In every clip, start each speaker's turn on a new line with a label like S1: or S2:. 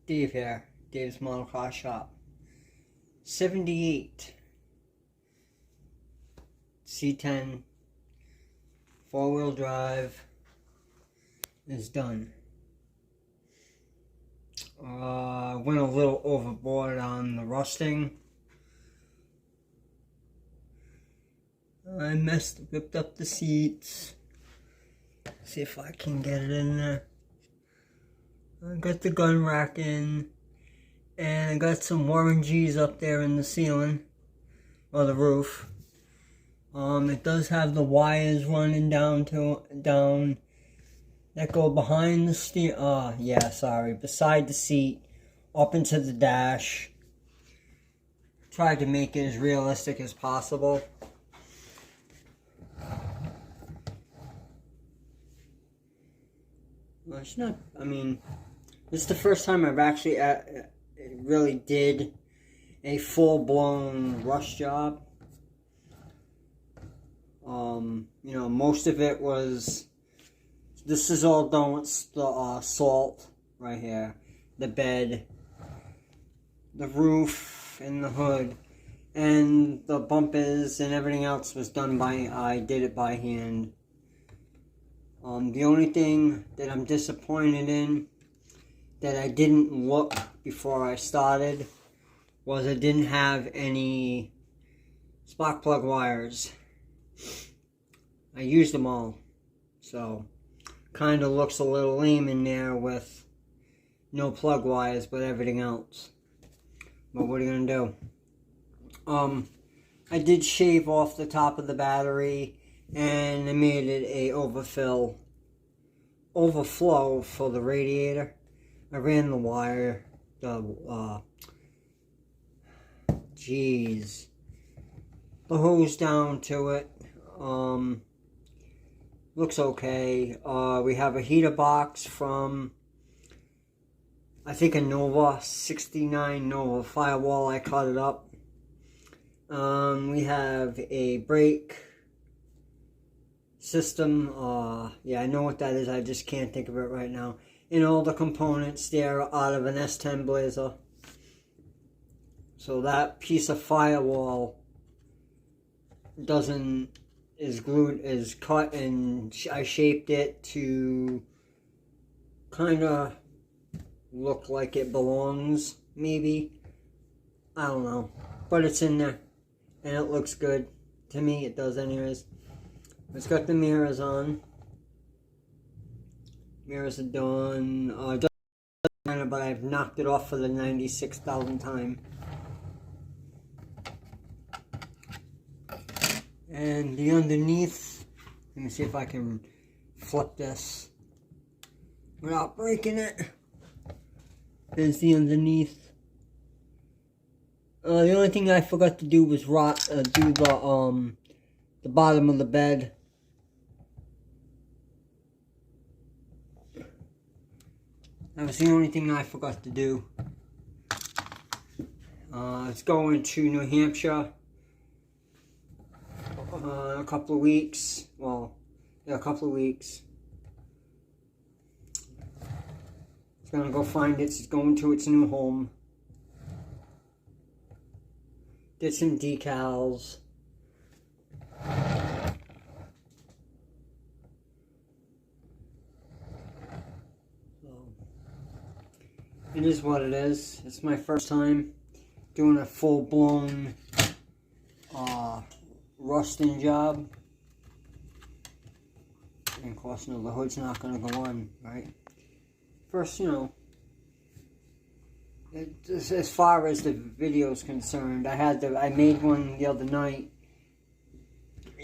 S1: Dave here, Dave's Model Car Shop. 78 C10 4-wheel drive is done. Went a little overboard on the rusting. I ripped up the seats. See if I can get it in there. I got the gun rack in, and I got some warranties up there in the ceiling, or the roof. It does have the wires running down that go behind the beside the seat, up into the dash. Tried to make it as realistic as possible. Well, it's not, this is the first time I've actually really did a full-blown rush job. Most of it was, this is all done with the salt right here, the bed, the roof, and the hood, and the bumpers and everything else was done I did it by hand. The only thing that I'm disappointed in that I didn't look before I started was I didn't have any spark plug wires. I used them all, so kind of looks a little lame in there with no plug wires but everything else. But what are you gonna do? I did shave off the top of the battery, and I made it a overflow for the radiator. I ran the wire, the hose down to it. Looks okay. We have a heater box from, I think, a Nova, 69 Nova Firewall. I cut it up. We have a brake system. I know what that is. I just can't think of it right now. And all the components there are out of an S10 Blazer. So that piece of firewall is cut, and I shaped it to kind of look like it belongs, maybe. I don't know. But it's in there, and it looks good. To me, it does anyways. It's got the mirrors on. Mirrors are done. But I've knocked it off for the 96,000th time. And the underneath, let me see if I can flip this without breaking it. There's the underneath. The only thing I forgot to do was do the bottom of the bed. That was the only thing I forgot to do. It's going to New Hampshire in a couple of weeks. A couple of weeks. It's gonna go find it's going to its new home. Did some decals. It is what it is. It's my first time doing a full-blown rusting job. And of course, the hood's not going to go on, right? First, as far as the video is concerned, I made one the other night,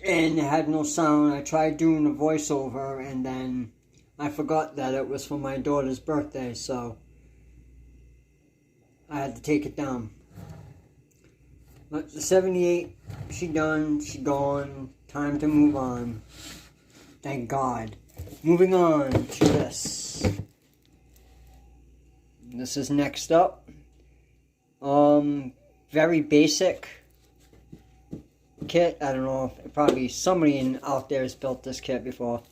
S1: and it had no sound. I tried doing a voiceover, and then I forgot that it was for my daughter's birthday, so I had to take it down. But the 78, she done, she gone, time to move on. Thank God. Moving on to this. This is next up. Very basic kit. I don't know if probably somebody out there has built this kit before.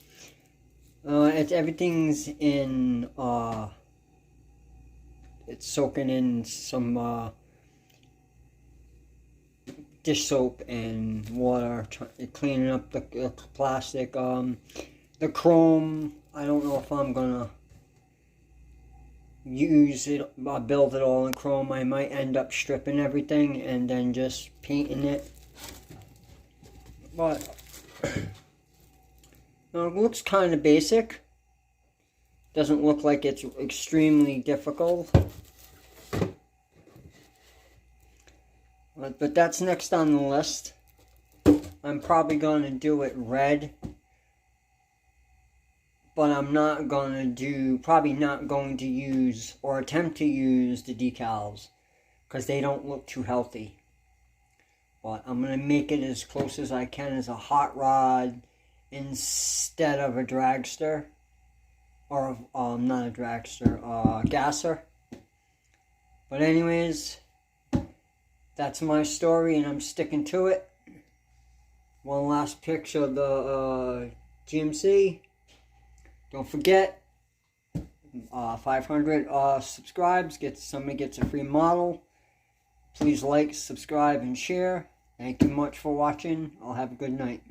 S1: Everything's in it's soaking in some dish soap and water, cleaning up the plastic. The chrome, I don't know if I'm gonna use it, build it all in chrome. I might end up stripping everything and then just painting it. But no, it looks kind of basic. Doesn't look like it's extremely difficult. But that's next on the list. I'm probably going to do it red. But I'm not going to do, probably not going to use or attempt to use the decals. Because they don't look too healthy. But I'm going to make it as close as I can as a hot rod instead of a dragster. Or, not a dragster, gasser. But anyways, that's my story and I'm sticking to it. One last picture of the GMC. Don't forget, 500 subscribes, somebody gets a free model. Please like, subscribe, and share. Thank you much for watching. I'll have a good night.